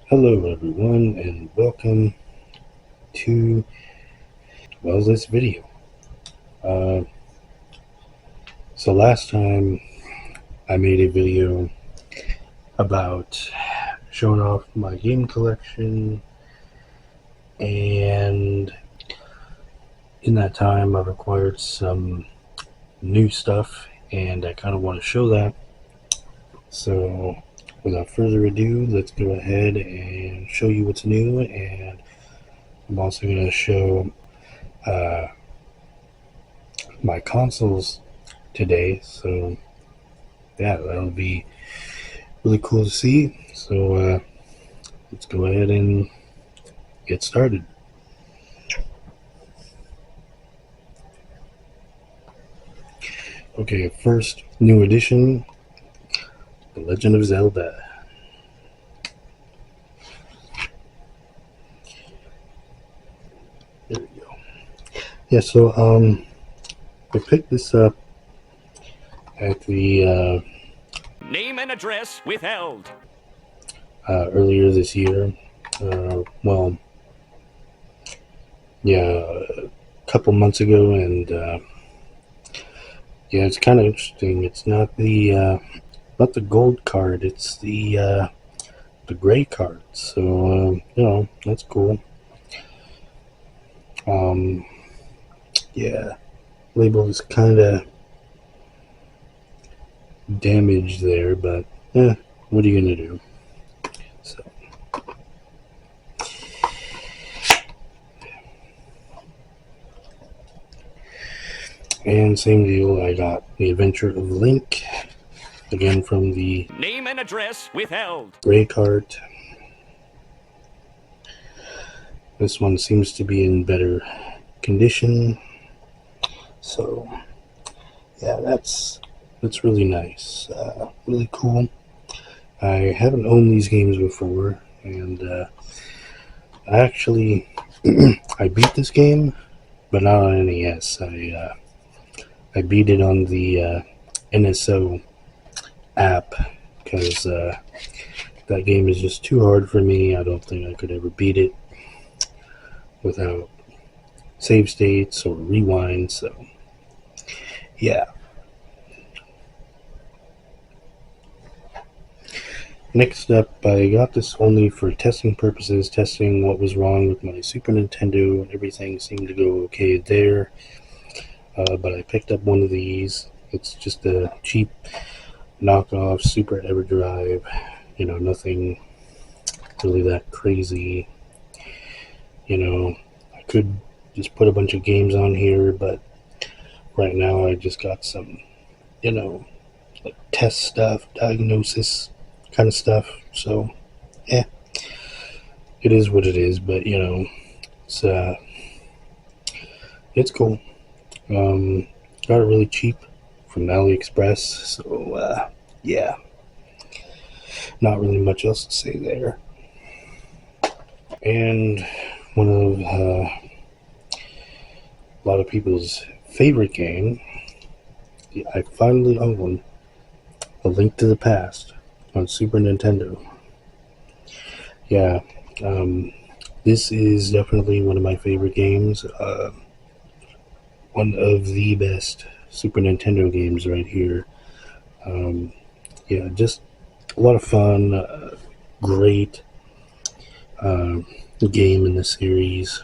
Hello everyone and welcome to this video. Uh, so last time I made a video about showing off my game collection, and in that time I've acquired some new stuff and I kind of want to show that. So without further ado, let's go ahead and show you what's new, and I'm also going to show my consoles today. So yeah, that'll be really cool to see. So let's go ahead and get started. Okay, first new edition, The Legend of Zelda. There we go. Yeah, so I picked this up at the Name and address withheld. Earlier this year. Well, yeah, a couple months ago, and yeah, it's kind of interesting. It's not the gold card; it's the gray card. So that's cool. Yeah, label is kind of damaged there, but what are you gonna do? So and same deal, I got The Adventure of Link, again from the Name and address withheld. gray cart. This one seems to be in better condition, so yeah, that's really nice, really cool. I haven't owned these games before, and I actually I beat this game, but not on NES. I beat it on the NSO app because that game is just too hard for me. I don't think I could ever beat it without save states or rewind. So yeah. Next up, I got this only for testing purposes, testing what was wrong with my Super Nintendo, and everything seemed to go okay there. But I picked up one of these. It's just a cheap knockoff Super EverDrive. Nothing really that crazy. I could just put a bunch of games on here, but right now I just got some, like test stuff, diagnosis kind of stuff. So, it is what it is. But it's cool. Got it really cheap from AliExpress. So yeah, not really much else to say there. And one of a lot of people's favorite game, I finally own A Link to the Past on Super Nintendo. Yeah, this is definitely one of my favorite games. One of the best Super Nintendo games right here. Yeah, just a lot of fun. Great game in the series.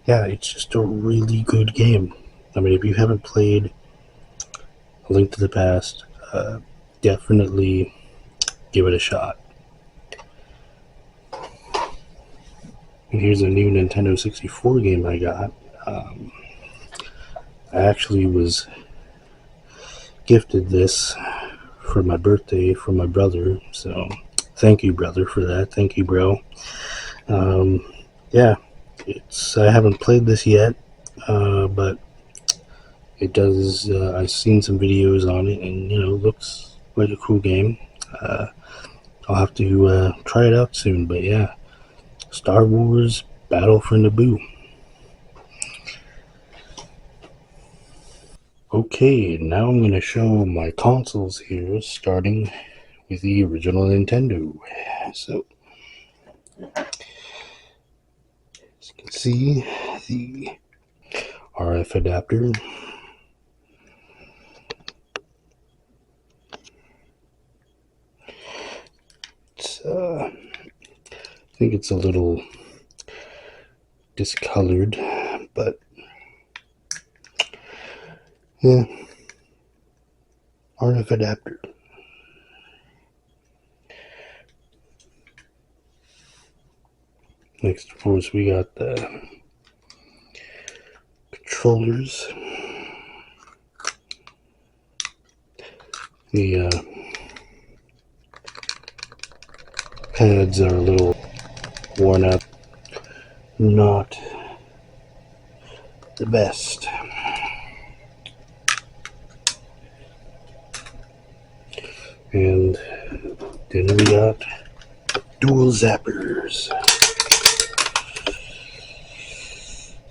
It's just a really good game. I mean, if you haven't played A Link to the Past, definitely give it a shot. And here's a new Nintendo 64 game I got. I actually was gifted this for my birthday from my brother, so thank you, brother, for that. Thank you, bro. Yeah, I haven't played this yet, but it does. I've seen some videos on it, and looks like a cool game. I'll have to try it out soon. But yeah, Star Wars Battle for Naboo. Okay, now I'm going to show my consoles here, starting with the original Nintendo. So, as you can see, the RF adapter. I think it's a little discolored, but yeah, RF adapter. Next, of course, we got the controllers. The pads are a little worn out, not the best. And then we got dual zappers.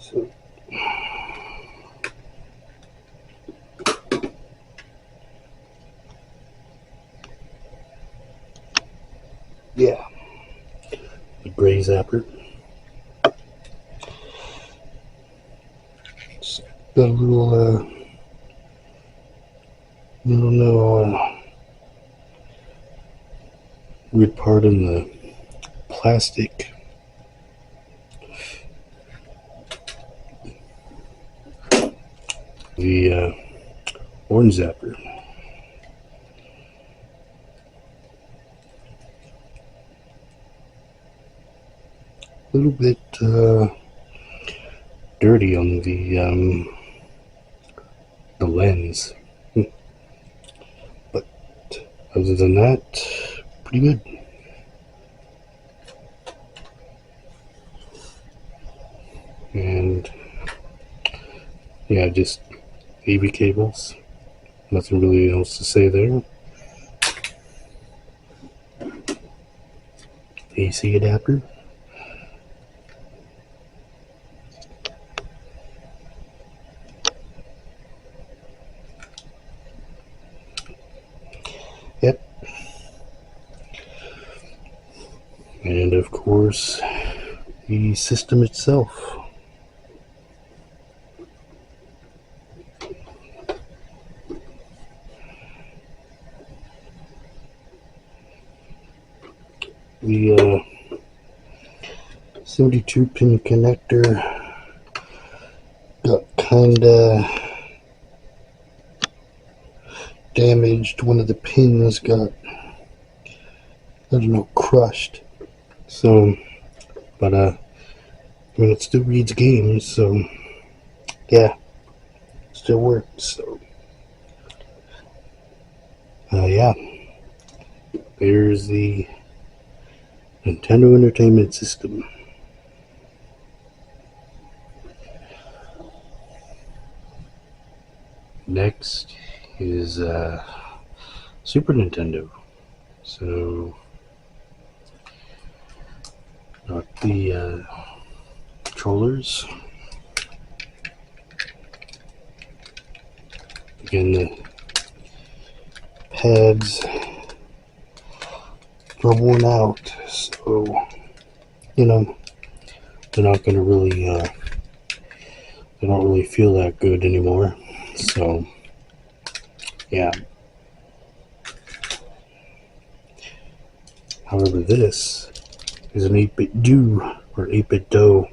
So, yeah, the gray zapper. It's got a little, weird part in the plastic. The orange zapper. A little bit dirty on the lens, but other than that, pretty good. And yeah, just AV cables. Nothing really else to say there. AC adapter. Yep. And of course, the system itself. The 72-pin connector got kinda damaged. One of the pins got, I don't know, crushed. So, but I mean, it still reads games, so yeah, still works. So, yeah, there's the Nintendo Entertainment System. Next is Super Nintendo. So, got the controllers. Again, the pads are worn out, so you know they're not gonna really they don't really feel that good anymore. So yeah. However, this is an 8-bit do or 8-bit do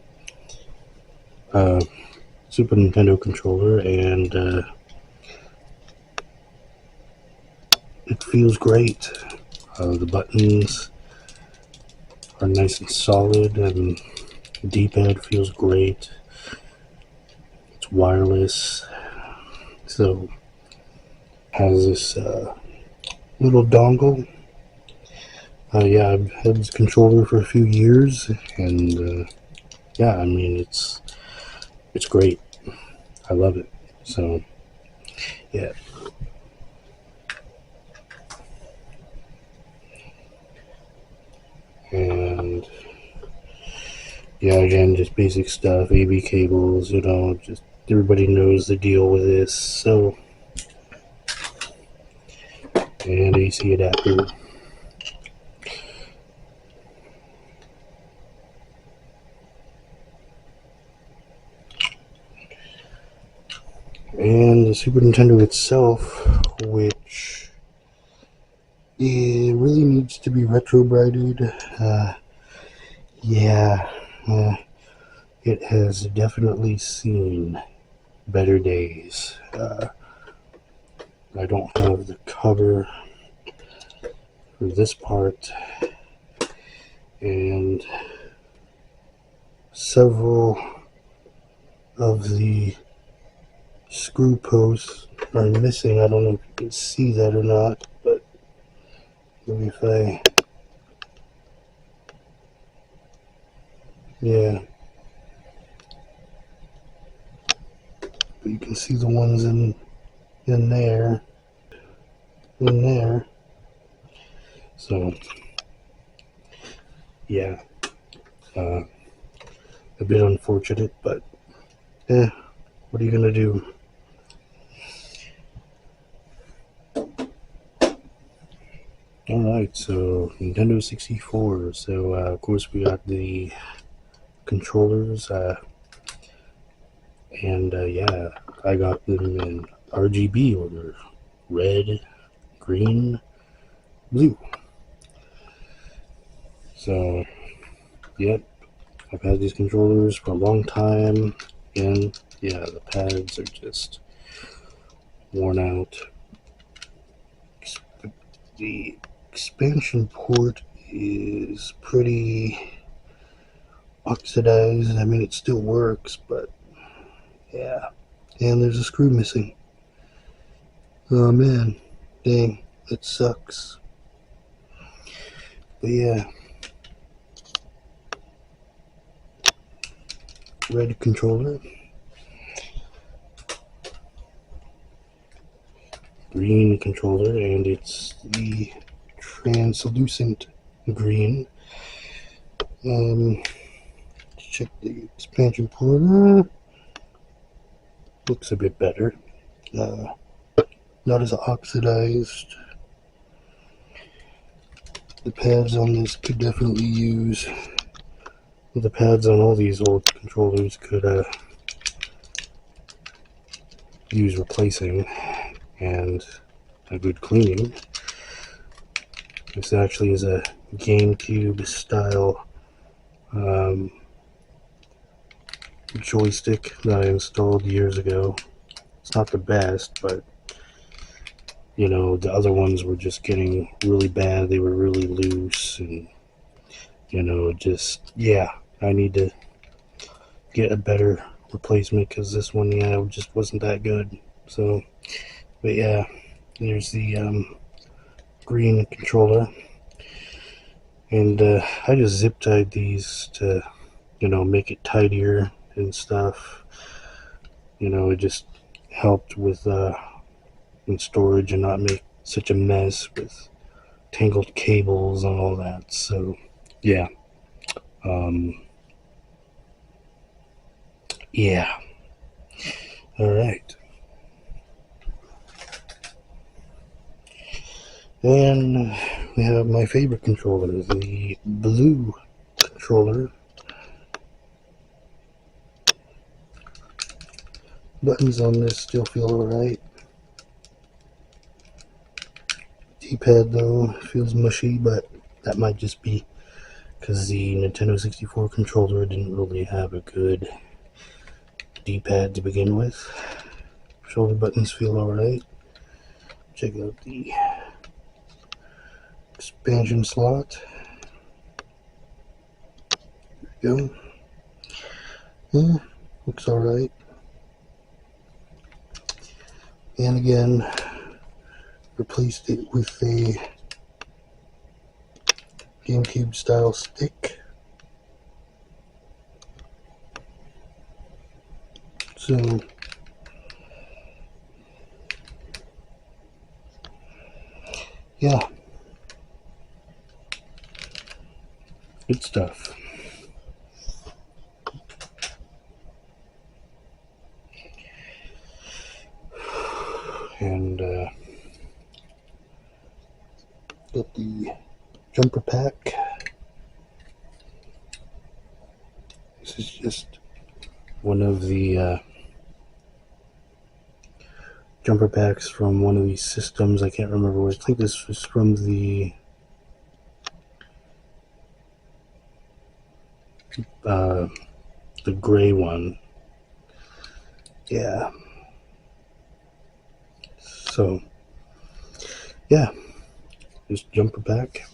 Super Nintendo controller, and it feels great. The buttons are nice and solid, and the D-pad feels great. It's wireless, so has this little dongle. Yeah, I've had this controller for a few years, and yeah, I mean it's great. I love it. So yeah. And yeah, again, just basic stuff, AV cables, just everybody knows the deal with this. So, and AC adapter. And the Super Nintendo itself, which it really needs to be retrobrighted. Yeah, it has definitely seen better days. I don't have the cover for this part, and several of the screw posts are missing. I don't know if you can see that or not, but maybe if I, yeah, but you can see the ones in there, so yeah, a bit unfortunate, but what are you gonna do? Alright, so Nintendo 64. So of course we got the controllers, and yeah, I got them in RGB order: red, green, blue. So yep, I've had these controllers for a long time, and yeah, the pads are just worn out. The expansion port is pretty oxidized. I mean, it still works, but yeah. And there's a screw missing. Oh man, dang, it sucks. But yeah, red controller, green controller, and it's the translucent green. Check the expansion port. Looks a bit better. Not as oxidized. The pads on this could definitely use. The pads on all these old controllers could use replacing and a good cleaning. This actually is a GameCube style joystick that I installed years ago. It's not the best, but you know, the other ones were just getting really bad. They were really loose, and you know, just yeah, I need to get a better replacement because this one, yeah, just wasn't that good. So, but yeah, there's the green controller, and I just zip tied these to, you know, make it tidier and stuff. You know, it just helped with in storage and not make such a mess with tangled cables and all that. So yeah, yeah. All right. And we have my favorite controller, the blue controller. Buttons on this still feel alright. D-pad though feels mushy, but that might just be because the Nintendo 64 controller didn't really have a good D-pad to begin with. Shoulder buttons feel alright. Check out the expansion slot. There we go. Yeah, looks alright. And again, replaced it with a GameCube style stick. So yeah, good stuff. And got the jumper pack. This is just one of the jumper packs from one of these systems. I can't remember what. I think this was from the gray one. Yeah. So yeah, this jumper pack.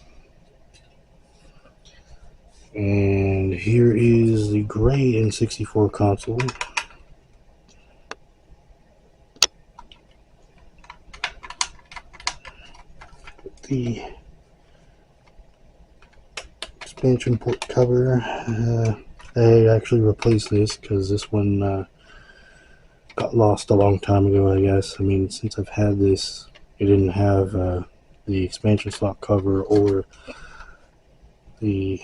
And here is the gray N64 console. The expansion port cover. I actually replaced this because this one got lost a long time ago, I guess. I mean, since I've had this, it didn't have the expansion slot cover or the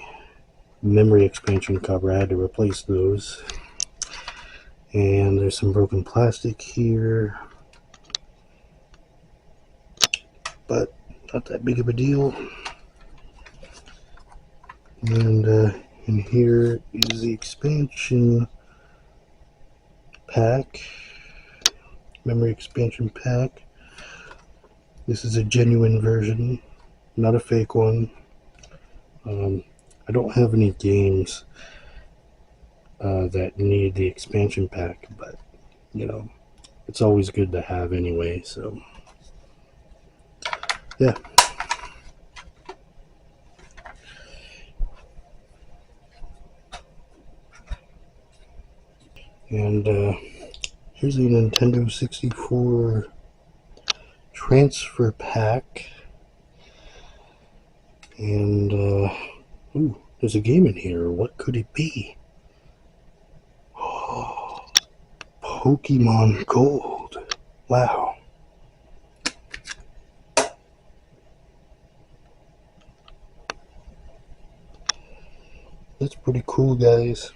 memory expansion cover. I had to replace those. And there's some broken plastic here, but not that big of a deal. And in here is the expansion pack, memory expansion pack. This is a genuine version, not a fake one. I don't have any games that need the expansion pack, but you know, it's always good to have anyway. So yeah. And here's a Nintendo 64 transfer pack. And ooh, there's a game in here. What could it be? Oh, Pokemon Gold. Wow. That's pretty cool, guys.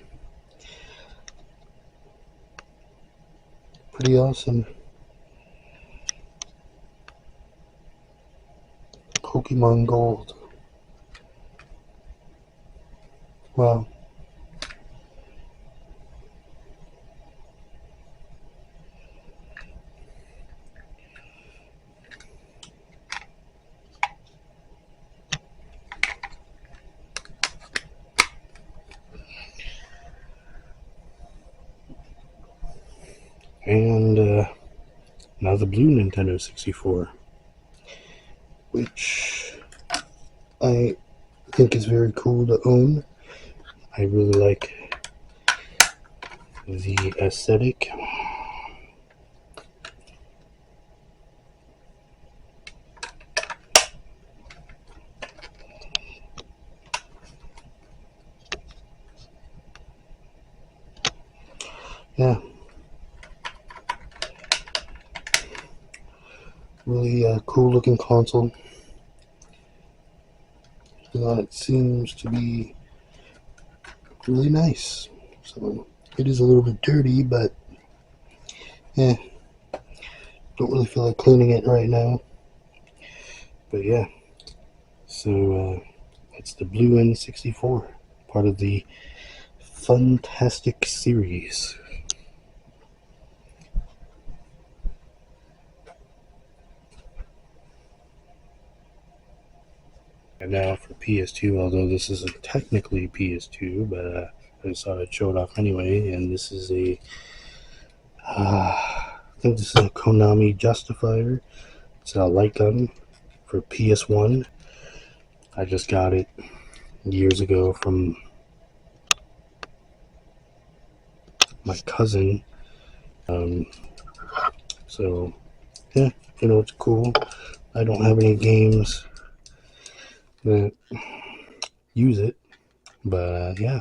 Pretty awesome. Pokemon Gold. Wow. And now the blue Nintendo 64, which I think is very cool to own. I really like the aesthetic. Yeah. Really cool looking console. It seems to be really nice. So it is a little bit dirty, but yeah, don't really feel like cleaning it right now. But yeah, so it's the blue N64, part of the Fantastic series. And now for PS2, although this isn't technically PS2, but I just thought I'd show it off anyway. And this is I think this is a Konami Justifier. It's a light gun for PS1. I just got it years ago from my cousin. So yeah, it's cool. I don't have any games that use it, but yeah,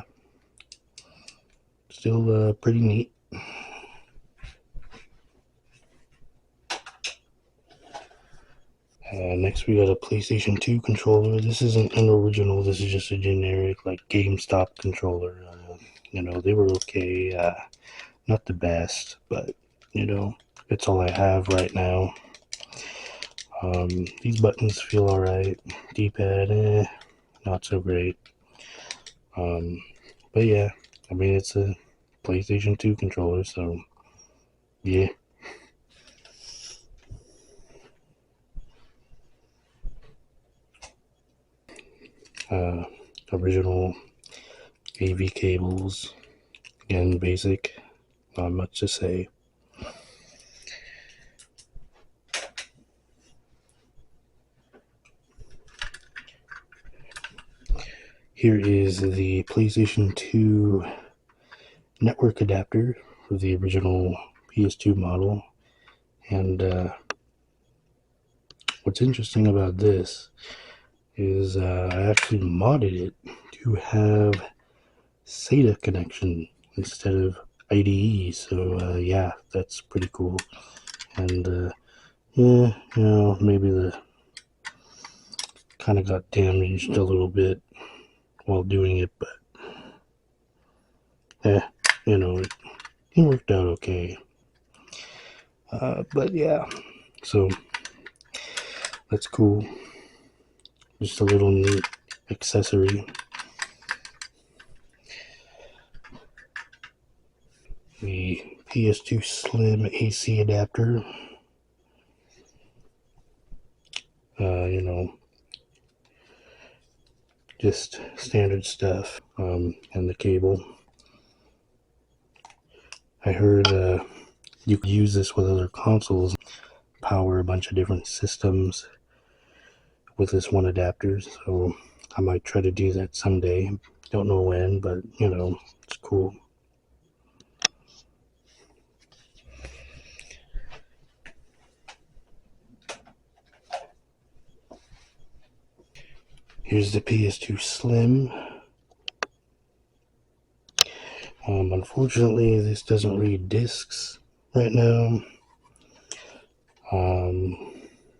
still pretty neat. Next we got a PlayStation 2 controller. This isn't an original, this is just a generic like GameStop controller. They were okay, not the best, but it's all I have right now. These buttons feel alright. D-pad, not so great. But yeah, I mean, it's a PlayStation 2 controller, so yeah. Original AV cables. Again, basic, not much to say. Here is the PlayStation 2 network adapter for the original PS2 model. And what's interesting about this is I actually modded it to have SATA connection instead of IDE. So yeah, that's pretty cool. And yeah, maybe the kind of got damaged a little bit while doing it, but it worked out okay. But yeah, so that's cool. Just a little neat accessory. The PS2 Slim AC adapter. Just standard stuff. And the cable. I heard you could use this with other consoles, power a bunch of different systems with this one adapter. So I might try to do that someday. Don't know when, but it's cool. Here's the PS2 Slim. Unfortunately, this doesn't read discs right now.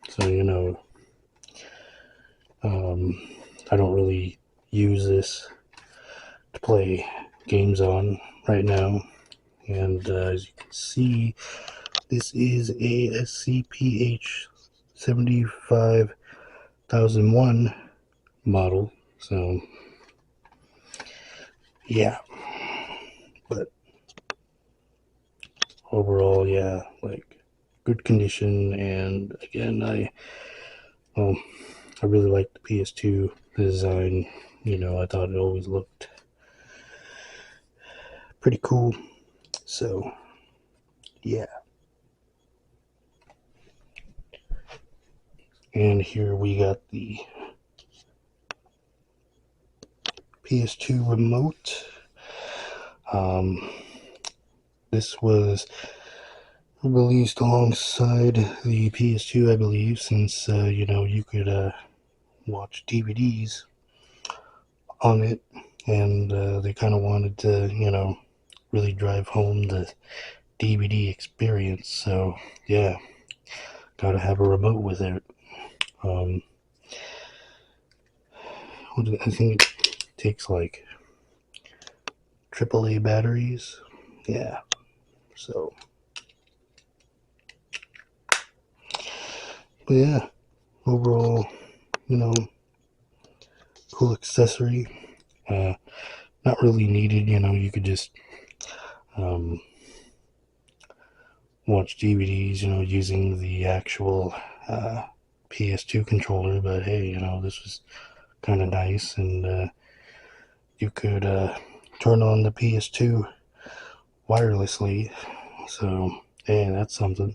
So I don't really use this to play games on right now. And as you can see, this is a SCPH 75001 model. So yeah, but overall, yeah, like good condition. And again, I really like the PS2 design. I thought it always looked pretty cool. So yeah. And here we got the PS2 remote. This was released alongside the PS2, I believe, since you could watch DVDs on it, and they kind of wanted to really drive home the DVD experience. So yeah, gotta have a remote with it. I think it takes like AAA batteries. Yeah, so but yeah, overall, cool accessory. Not really needed. You could just watch DVDs, using the actual PS2 controller. But hey, this was kind of nice, and you could turn on the PS2 wirelessly. So hey, that's something.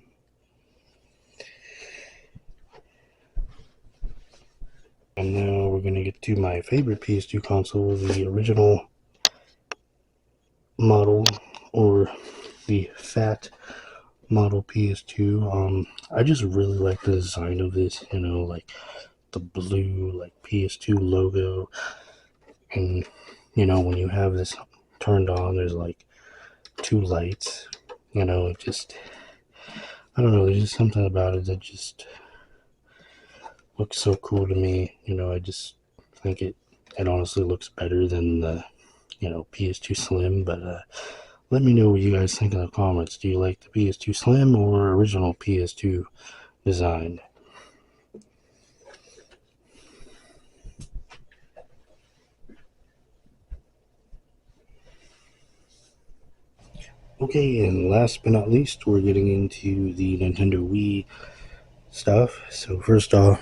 And now we're gonna get to my favorite PS2 console, the original model, or the fat model PS2. I just really like the design of this, like the blue like PS2 logo. And when you have this turned on, there's like two lights. It just, I don't know, there's just something about it that just looks so cool to me. I just think it honestly looks better than the PS2 Slim. But let me know what you guys think in the comments. Do you like the PS2 Slim or original PS2 design? Okay, and last but not least, we're getting into the Nintendo Wii stuff. So first off,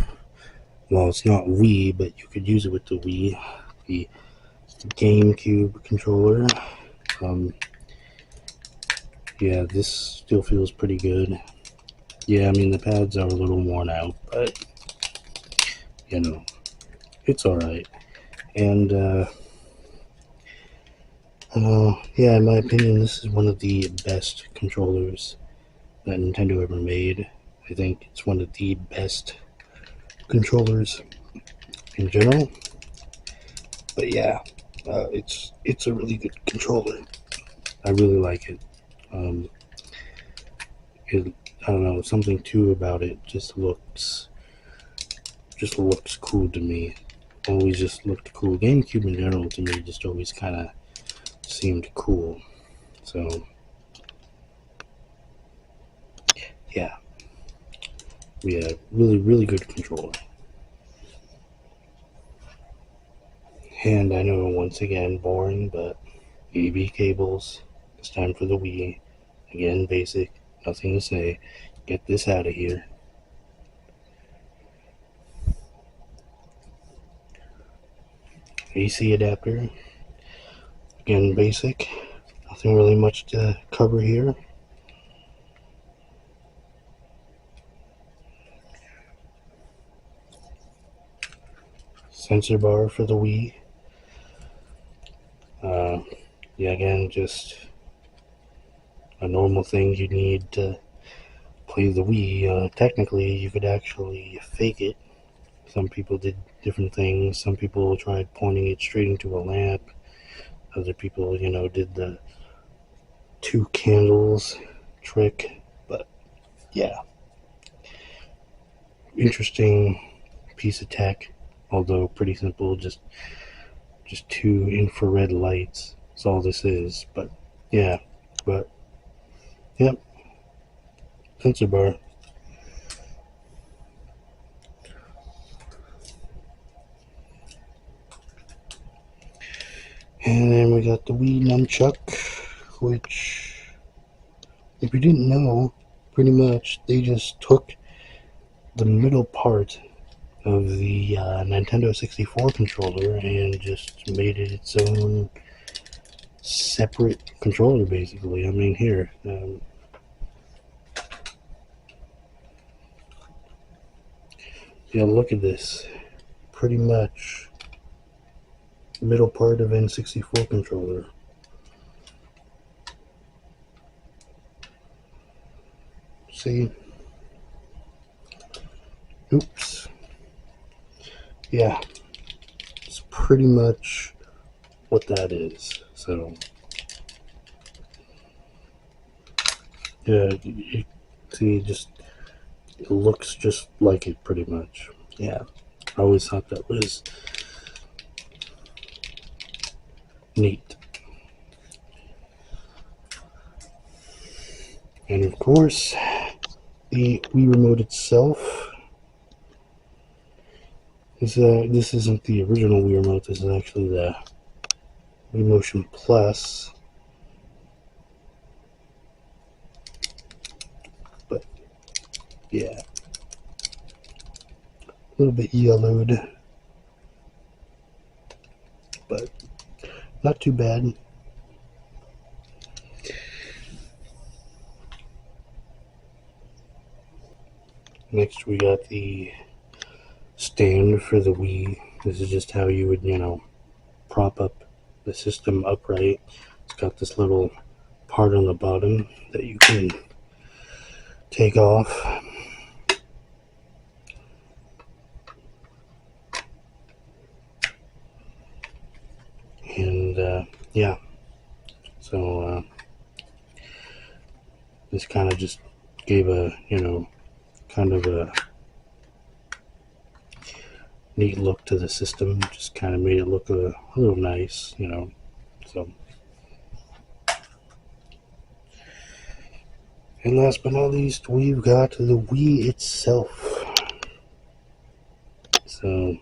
well, it's not Wii, but you could use it with the Wii, the GameCube controller. Yeah, this still feels pretty good. Yeah, I mean, the pads are a little worn out, but, you know, it's alright. And, yeah, in my opinion, this is one of the best controllers that Nintendo ever made. I think it's one of the best controllers in general. But yeah, it's a really good controller. I really like it. Um, it I don't know, something too about it just looks cool to me. Always just looked cool. GameCube in general to me just always kind of seemed cool. So yeah, really good controller. And I know once again boring, but AV cables. It's time for the Wii. Again, basic. Nothing to say. Get this out of here. AC adapter. Again, basic. Nothing really much to cover here. Sensor bar for the Wii. Yeah, again, just a normal thing you need to play the Wii. Technically, you could actually fake it. Some people did different things. Some people tried pointing it straight into a lamp. Other people, did the two candles trick. But yeah, interesting piece of tech, although pretty simple. Just two infrared lights. That's all this is. But yeah, but yep, sensor bar. And then we got the Wii nunchuck, which, if you didn't know, pretty much they just took the middle part of the Nintendo 64 controller and just made it its own separate controller, basically. I mean, here, yeah, look at this. Pretty much middle part of N64 controller. See? Oops. Yeah, it's pretty much what that is. So, yeah, you see, it looks just like it pretty much. Yeah, I always thought that was neat. And of course, the Wii Remote itself. This isn't the original Wii Remote, this is actually the Wii Motion Plus. But yeah, a little bit yellowed, but not too bad. Next we got the stand for the Wii. This is just how you would, prop up the system upright. It's got this little part on the bottom that you can take off. And yeah, so this kind of just gave a, kind of a neat look to the system. Just kind of made it look a little nice, so. And last but not least, we've got the Wii itself. So,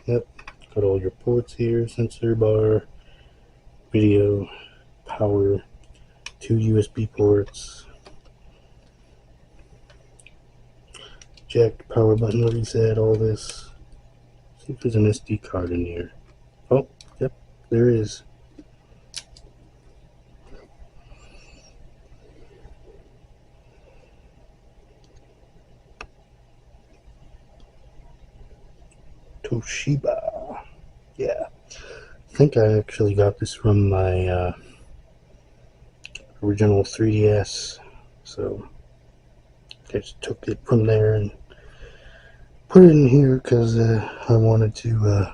yep, got all your ports here, sensor bar, video, power, two USB ports, eject, power button reset, all this. See if there's an SD card in here. Oh, yep, there is. Toshiba. Yeah. I think I actually got this from my original 3DS. So I just took it from there and put it in here because I wanted to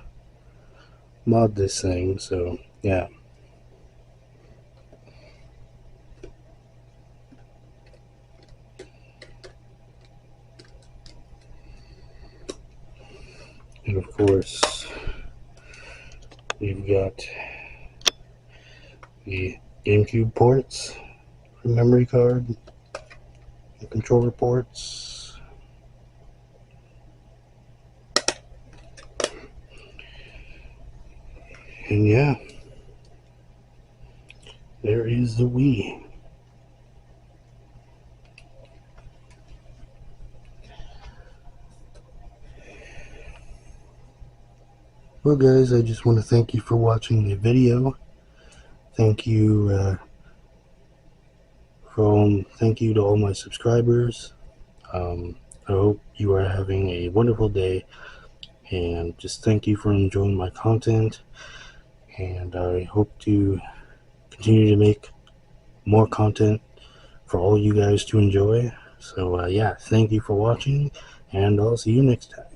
mod this thing. So yeah. And of course, we've got the GameCube ports for memory card, the controller ports. And yeah, there is the Wii. Well guys, I just want to thank you for watching the video. Thank you thank you to all my subscribers. I hope you are having a wonderful day, and just thank you for enjoying my content, and I hope to continue to make more content for all you guys to enjoy. So yeah, thank you for watching, and I'll see you next time.